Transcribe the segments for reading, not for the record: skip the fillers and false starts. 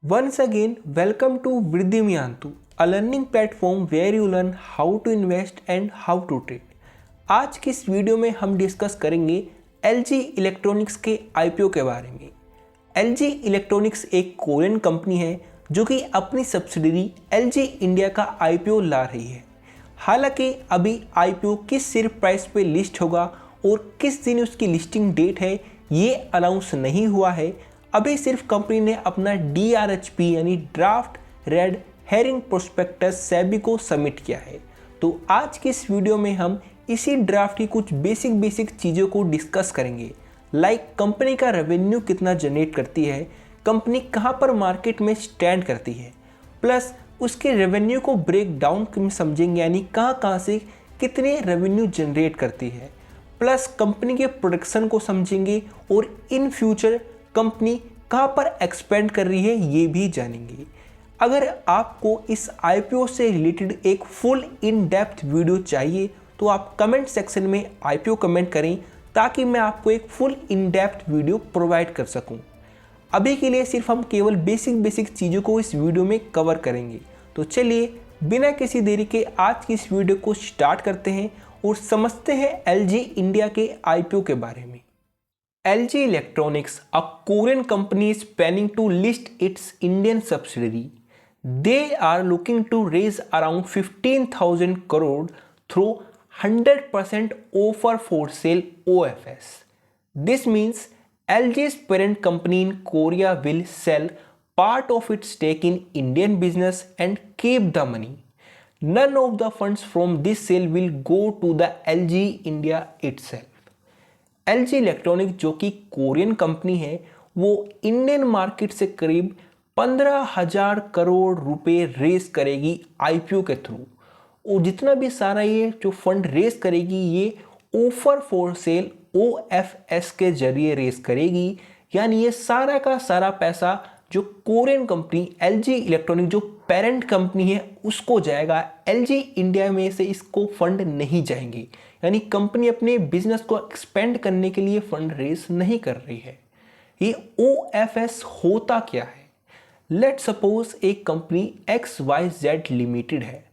Once again, welcome to Vridhimyantu, a learning platform where you learn how to invest and how to trade. आज की इस video में हम discuss करेंगे LG electronics के IPO के बारे में। LG इलेक्ट्रॉनिक्स एक कोरियन कंपनी है जो कि अपनी सब्सिडरी LG इंडिया का IPO ला रही है। हालांकि अभी IPO किस शेयर प्राइस पे लिस्ट होगा और किस दिन उसकी लिस्टिंग डेट है ये अनाउंस नहीं हुआ है। अभी सिर्फ कंपनी ने अपना DRHP यानी draft red herring prospectus SEBI को सबमिट किया है। तो आज की इस वीडियो में हम इसी ड्राफ्ट की कुछ बेसिक चीज़ों को डिस्कस करेंगे, लाइक कंपनी का रेवेन्यू कितना जनरेट करती है, कंपनी कहाँ पर मार्केट में स्टैंड करती है, प्लस उसके रेवेन्यू को ब्रेक डाउन में समझेंगे यानी कहाँ से कितने रेवेन्यू जनरेट करती है, प्लस कंपनी के प्रोडक्शन को समझेंगे और इन फ्यूचर कंपनी कहाँ पर एक्सपेंड कर रही है ये भी जानेंगे। अगर आपको इस IPO से रिलेटेड एक फुल इन डेप्थ वीडियो चाहिए तो आप कमेंट सेक्शन में IPO कमेंट करें ताकि मैं आपको एक full in depth video provide कर सकूं। अभी के लिए सिर्फ हम केवल बेसिक चीज़ों को इस वीडियो में कवर करेंगे। तो चलिए बिना किसी देरी के आज की इस वीडियो को स्टार्ट करते हैं और समझते हैं LG इंडिया के IPO के बारे में। LG Electronics, a Korean company, is planning to list its Indian subsidiary. They are looking to raise around 15,000 crore through 100% offer for sale OFS. This means LG's parent company in Korea will sell part of its stake in Indian business and keep the money. None of the funds from this sale will go to the LG India itself. LG electronic जो कि Korean company है वो Indian market से करीब 15,000 करोड़ रुपए race करेगी IPO के through, और जितना भी सारा ये जो फंड रेस करेगी ये ऑफर फॉर सेल OFS के जरिए रेस करेगी। यानी ये सारा का सारा पैसा जो कोरियन कंपनी LG इलेक्ट्रॉनिक जो पेरेंट कंपनी है उसको जाएगा, LG इंडिया में से इसको फंड नहीं जाएंगे। यानी कंपनी अपने बिजनेस को एक्सपेंड करने के लिए फंड रेज नहीं कर रही है। ये OFS होता क्या है? लेट सपोज एक कंपनी XYZ लिमिटेड है,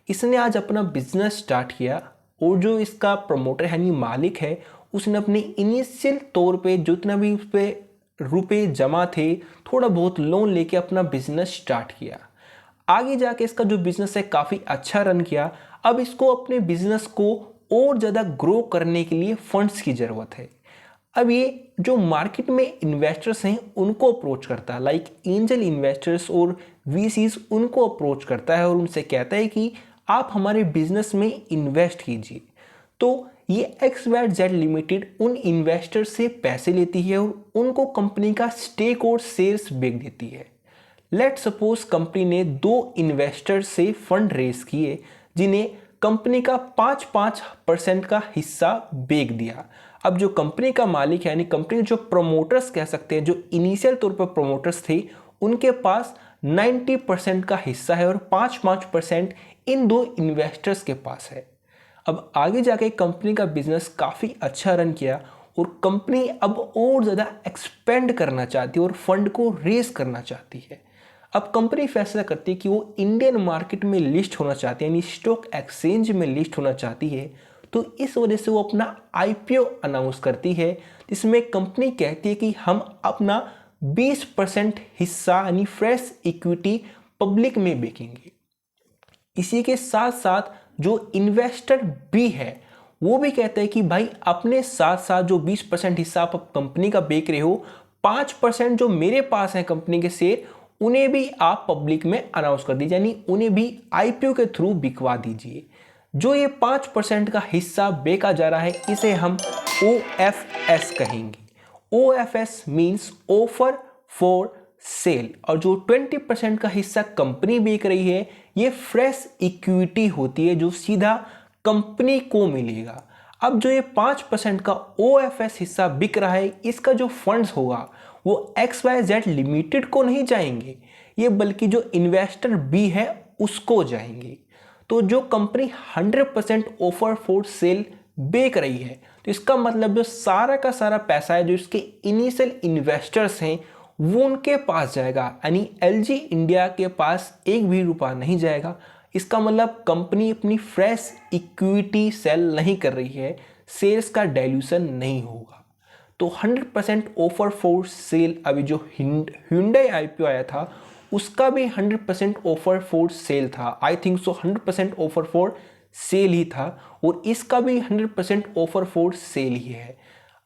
इसने आज अपना बिजनेस स्टार्ट किया और जो इसका प्रमोटर यानी मालिक है उसने अपने इनिशियल तौर पे जितना भी उस पर रुपए जमा थे थोड़ा बहुत लोन लेके अपना बिजनेस स्टार्ट किया। आगे जाके इसका जो बिजनेस है काफ़ी अच्छा रन किया। अब इसको अपने बिजनेस को और ज़्यादा ग्रो करने के लिए फंड्स की ज़रूरत है। अब ये जो मार्केट में इन्वेस्टर्स हैं उनको अप्रोच करता है, लाइक एंजल इन्वेस्टर्स और VCs उनको अप्रोच करता है और उनसे कहता है कि आप हमारे बिजनेस में इन्वेस्ट कीजिए। तो ये XYZ लिमिटेड उन इन्वेस्टर्स से पैसे लेती है और उनको कंपनी का स्टेक और शेयर्स बेच देती है। लेट सपोज कंपनी ने 2 इन्वेस्टर्स से फंड रेज किए जिन्हें कंपनी का 5% का हिस्सा बेच दिया। अब जो कंपनी का मालिक है यानी कंपनी जो प्रमोटर्स कह सकते हैं, जो इनिशियल तौर पर प्रमोटर्स थे, उनके पास 90% का हिस्सा है और 5% इन 2 इन्वेस्टर्स के पास है। अब आगे जाके कंपनी का बिजनेस काफ़ी अच्छा रन किया और कंपनी अब और ज़्यादा एक्सपेंड करना चाहती है और फंड को रेज करना चाहती है। अब कंपनी फैसला करती है कि वो इंडियन मार्केट में लिस्ट होना चाहती है यानी स्टॉक एक्सचेंज में लिस्ट होना चाहती है। तो इस वजह से वो अपना IPO अनाउंस करती है जिसमें कंपनी कहती है कि हम अपना 20% हिस्सा यानी फ्रेश इक्विटी पब्लिक में बेचेंगे। इसी के साथ साथ जो इन्वेस्टर भी है वो भी कहता है कि भाई अपने साथ साथ जो 20% हिस्सा आप कंपनी का बेच रहे हो, 5% जो मेरे पास है कंपनी के शेयर उन्हें भी आप पब्लिक में अनाउंस कर दीजिए, यानी उन्हें भी IPO के थ्रू बिकवा दीजिए। जो ये 5% का हिस्सा बेचा जा रहा है इसे हम OFS कहेंगे। OFS means offer for cell, और जो 20% का हिस्सा कंपनी बेच रही है ये फ्रेश इक्विटी होती है जो सीधा कंपनी को मिलेगा। अब जो ये 5% का OFS हिस्सा बिक रहा है इसका जो फंड्स होगा वो XYZ लिमिटेड को नहीं जाएंगे ये, बल्कि जो इन्वेस्टर भी है उसको जाएंगे। तो जो कंपनी 100% ऑफर फॉर सेल बेच रही है तो इसका मतलब जो सारा का सारा पैसा है जो इसके इनिशियल इन्वेस्टर्स हैं वो उनके पास जाएगा, यानी LG इंडिया के पास एक भी रुपया नहीं जाएगा। इसका मतलब कंपनी अपनी फ्रेश इक्विटी सेल नहीं कर रही है, शेयर्स का डाइल्यूशन नहीं होगा। तो 100% ऑफर फॉर सेल, अभी जो Hyundai IPO आया था उसका भी 100% ऑफर फॉर सेल था। I think so 100% offer for sale ही था, और इसका भी 100% ऑफर फॉर सेल ही है।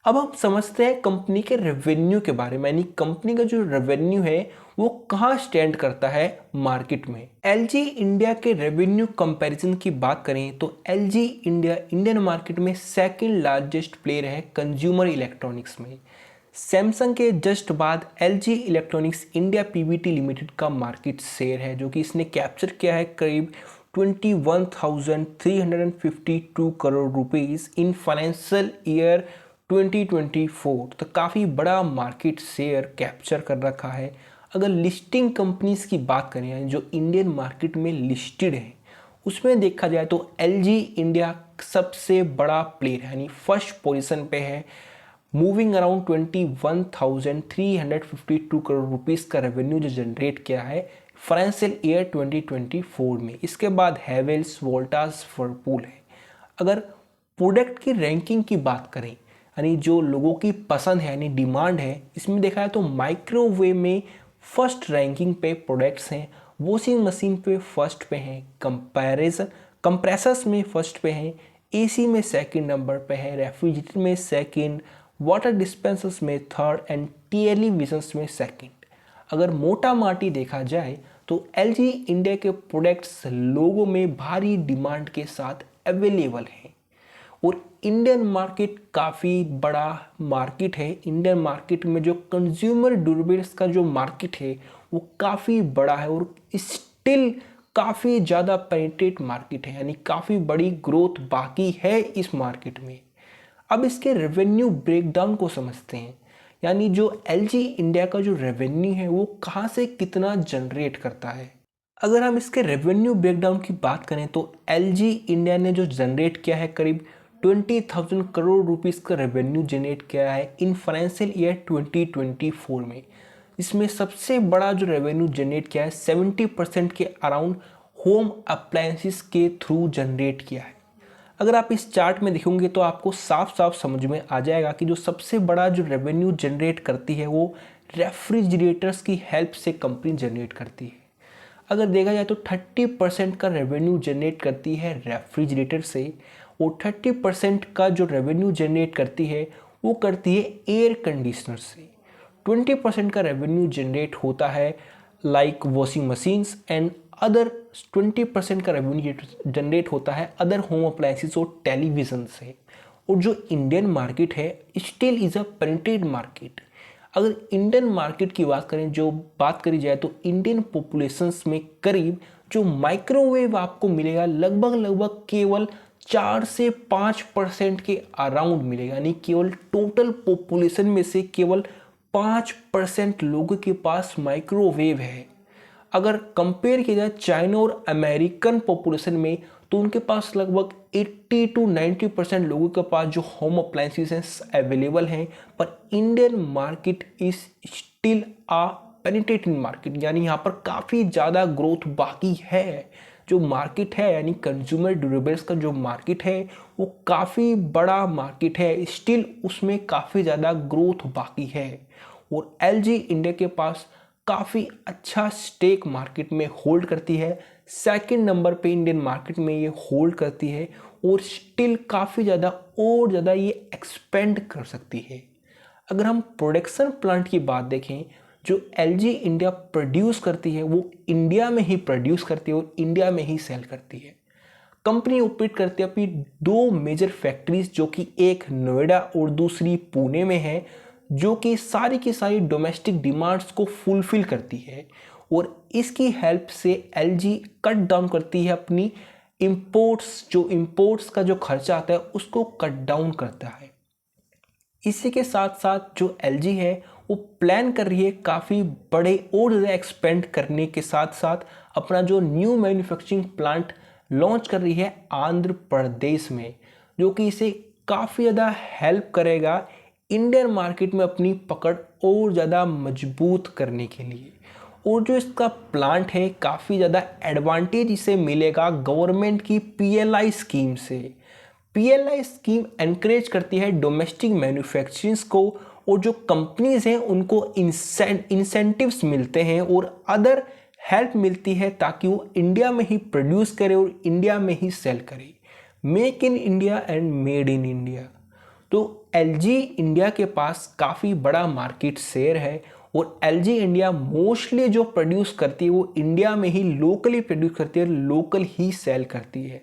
अब हम समझते हैं कंपनी के रेवेन्यू के बारे में, यानी कंपनी का जो रेवेन्यू है वो कहाँ स्टैंड करता है मार्केट में। LG इंडिया के रेवेन्यू कंपैरिजन की बात करें तो LG इंडिया इंडियन मार्केट में सेकंड लार्जेस्ट प्लेयर है कंज्यूमर इलेक्ट्रॉनिक्स में। सैमसंग के जस्ट बाद LG electronics India PVT limited का मार्केट शेयर है, जो कि इसने कैप्चर किया है करीब 21,352 crore rupees in financial year 2024। तो काफ़ी बड़ा मार्केट शेयर कैप्चर कर रखा है। अगर लिस्टिंग कंपनीज की बात करें जो इंडियन मार्केट में लिस्टेड है, उसमें देखा जाए तो LG इंडिया सबसे बड़ा प्लेयर है, यानी फर्स्ट पोजीशन पे है, मूविंग अराउंड 21,352 करोड़ रुपीस का रेवेन्यू जो जनरेट किया है फाइनेंशियल ईयर 2024 में। इसके बाद हैवेल्स, वोल्टास, व्हर्लपूल है। अगर प्रोडक्ट की रैंकिंग की बात करें, यानी जो लोगों की पसंद है, यानी डिमांड है, इसमें देखा है तो माइक्रोवेव में फर्स्ट रैंकिंग पे प्रोडक्ट्स हैं, वॉशिंग मशीन पे फर्स्ट पे हैं, कंप्रेसर्स में फर्स्ट पे हैं, AC में सेकंड नंबर पे है, रेफ्रिजरेटर में सेकंड, वाटर डिस्पेंसर्स में थर्ड एंड टेलीविजन्स में सेकंड। अगर मोटा माटी देखा जाए तो LG इंडिया के प्रोडक्ट्स लोगों में भारी डिमांड के साथ अवेलेबल हैं, और इंडियन मार्केट काफ़ी बड़ा मार्केट है। इंडियन मार्केट में जो कंज्यूमर ड्यूरेबल्स का जो मार्केट है वो काफ़ी बड़ा है, और स्टिल काफ़ी ज़्यादा पेनिट्रेट मार्केट है, यानी काफ़ी बड़ी ग्रोथ बाकी है इस मार्केट में। अब इसके रेवेन्यू ब्रेकडाउन को समझते हैं, यानी जो LG इंडिया का जो रेवेन्यू है वो कहाँ से कितना जनरेट करता है। अगर हम इसके रेवेन्यू ब्रेकडाउन की बात करें तो LG इंडिया ने जो जनरेट किया है करीब 20,000 करोड़ रुपीस का रेवेन्यू जनरेट किया है इन फाइनेंशियल ईयर 2024 में। इसमें सबसे बड़ा जो रेवेन्यू जनरेट किया है 70% के अराउंड होम अप्लायंसेस के थ्रू जनरेट किया है। अगर आप इस चार्ट में देखोगे तो आपको साफ साफ समझ में आ जाएगा कि जो सबसे बड़ा जो रेवेन्यू जनरेट करती है वो रेफ्रिजरेटर्स की हेल्प से कंपनी जनरेट करती है। अगर देखा जाए तो 30% का रेवेन्यू जनरेट करती है रेफ्रिजरेटर से, और 30% का जो रेवेन्यू जनरेट करती है वो करती है एयर कंडीशनर से। 20% का रेवेन्यू जनरेट होता है like washing machines and other 20% का रेवेन्यू जनरेट होता है अदर होम अप्लायंसेस और टेलीविज़न से। और जो इंडियन मार्केट है still is a penetrated market. अगर इंडियन मार्केट की बात करी जाए तो इंडियन पॉपुलेशंस में करीब जो माइक्रोवेव आपको मिलेगा लगभग केवल 4 से 5% के अराउंड मिलेगा, यानी केवल टोटल पॉपुलेशन में से केवल 5% लोगों के पास माइक्रोवेव है। अगर कंपेयर किया जाए चाइना और अमेरिकन पॉपुलेशन में तो उनके पास लगभग 80 to 90% लोगों के पास जो होम अप्लायंसेस हैं अवेलेबल हैं, पर Indian market is still a penetrating market, यानी यहाँ पर काफ़ी ज़्यादा ग्रोथ बाकी है। जो मार्केट है यानी कंज्यूमर ड्यूरेबल्स का जो मार्केट है वो काफ़ी बड़ा मार्केट है, स्टिल उसमें काफ़ी ज़्यादा ग्रोथ बाकी है। और LG इंडिया के पास काफ़ी अच्छा स्टेक मार्केट में होल्ड करती है, सेकंड नंबर पे इंडियन मार्केट में ये होल्ड करती है, और स्टिल काफ़ी ज़्यादा और ज़्यादा ये एक्सपेंड कर सकती है। अगर हम प्रोडक्शन प्लांट की बात देखें, जो LG इंडिया प्रोड्यूस करती है वो इंडिया में ही प्रोड्यूस करती है और इंडिया में ही सेल करती है। कंपनी ऑपरेट करती है अपनी 2 मेजर फैक्ट्रीज, जो कि एक नोएडा और दूसरी पुणे में है, जो कि सारी की सारी डोमेस्टिक डिमांड्स को फुलफिल करती है, और इसकी हेल्प से LG कट डाउन करती है अपनी इंपोर्ट्स का जो खर्चा आता है उसको कट डाउन करता है। इसी के साथ साथ जो LG है वो प्लान कर रही है काफ़ी बड़े और ज़्यादा एक्सपेंड करने के साथ साथ अपना जो न्यू मैन्युफैक्चरिंग प्लांट लॉन्च कर रही है आंध्र प्रदेश में, जो कि इसे काफ़ी ज़्यादा हेल्प करेगा इंडियन मार्केट में अपनी पकड़ और ज़्यादा मजबूत करने के लिए। और जो इसका प्लांट है काफ़ी ज़्यादा एडवांटेज इसे मिलेगा गवर्नमेंट की पीएलआई स्कीम से। पीएलआई स्कीम एनकरेज करती है डोमेस्टिक मैन्युफैक्चरिंग्स को, और जो कंपनीज हैं उनको इंसेंटिव्स मिलते हैं और अदर हेल्प मिलती है ताकि वो इंडिया में ही प्रोड्यूस करे और इंडिया में ही सेल करे। Make in India and made in India. तो एलजी इंडिया के पास काफ़ी बड़ा मार्केट शेयर है, और एलजी इंडिया मोस्टली जो प्रोड्यूस करती है वो इंडिया में ही लोकली प्रोड्यूस करती है, लोकल ही सेल करती है।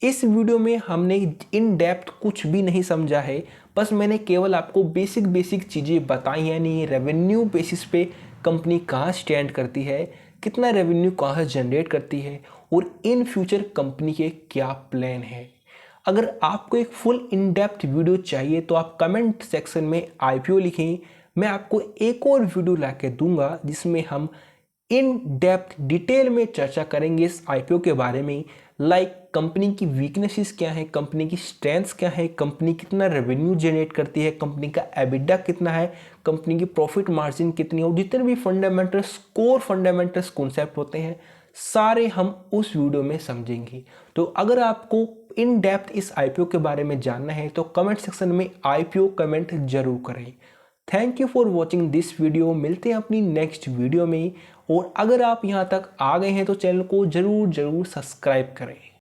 इस वीडियो में हमने इन डेप्थ कुछ भी नहीं समझा है, बस मैंने केवल आपको बेसिक चीज़ें बताई हैं। नहीं, रेवेन्यू बेसिस पे कंपनी कहाँ स्टैंड करती है, कितना रेवेन्यू कहाँ जनरेट करती है, और इन फ्यूचर कंपनी के क्या प्लान है। अगर आपको एक फुल इन डेप्थ वीडियो चाहिए तो आप कमेंट सेक्शन में आईपीओ लिखें, मैं आपको एक और वीडियो ला के दूंगा जिसमें हम इन डेप्थ डिटेल में चर्चा करेंगे इस आईपीओ के बारे में। लाइक कंपनी की वीकनेसेस क्या है, कंपनी की स्ट्रेंथ्स क्या है, कंपनी कितना रेवेन्यू जनरेट करती है, कंपनी का एबिडा कितना है, कंपनी की प्रॉफिट मार्जिन कितनी है, और जितने भी फंडामेंटल्स कोर फंडामेंटल्स कॉन्सेप्ट होते हैं सारे हम उस वीडियो में समझेंगे। तो अगर आपको इन डेप्थ इस आईपीओ के बारे में जानना है तो कमेंट सेक्शन में आईपीओ कमेंट जरूर करें। Thank you for watching this video. मिलते हैं अपनी नेक्स्ट वीडियो में, और अगर आप यहाँ तक आ गए हैं तो चैनल को जरूर सब्सक्राइब करें।